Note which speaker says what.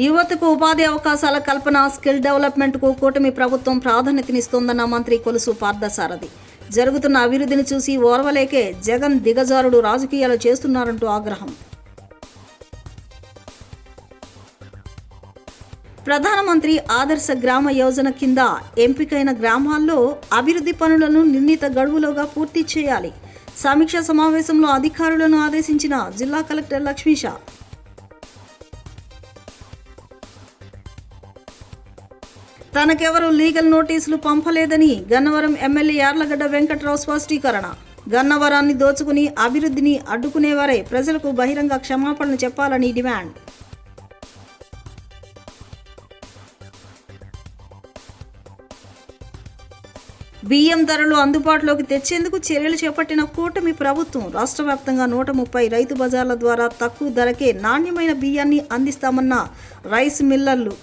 Speaker 1: యువతకు ఉపాధి అవకాశాల కల్పన, స్కిల్ డెవలప్మెంట్కు కూటమి ప్రభుత్వం ప్రాధాన్యతనిస్తోందన్న మంత్రి కొలుసు పార్థసారథి. జరుగుతున్న అభివృద్ధిని చూసి ఓర్వలేకే జగన్ దిగజారుడు రాజకీయాలు చేస్తున్నారంటూ ఆగ్రహం. ప్రధానమంత్రి ఆదర్శ గ్రామ యోజన కింద ఎంపికైన గ్రామాల్లో అభివృద్ధి పనులను నిర్ణీత గడువులోగా పూర్తి చేయాలి. సమీక్షా సమావేశంలో అధికారులను ఆదేశించిన జిల్లా కలెక్టర్ లక్ష్మీష. తనకెవరూ లీగల్ నోటీసులు పంపలేదని గన్నవరం ఎమ్మెల్యే యార్లగడ్డ వెంకట్రావు స్పష్టీకరణ. గన్నవరాన్ని దోచుకుని అభివృద్ధిని అడ్డుకునేవారే ప్రజలకు బహిరంగ క్షమాపణలు చెప్పాలని డిమాండ్. బియ్యం ధరలు అందుబాటులోకి తెచ్చేందుకు చర్యలు చేపట్టిన కూటమి ప్రభుత్వం రాష్ట్ర వ్యాప్తంగా 130 రైతు బజార్ల ద్వారా తక్కువ ధరకే నాణ్యమైన బియ్యాన్ని అందిస్తామన్న రైస్ మిల్లర్లు.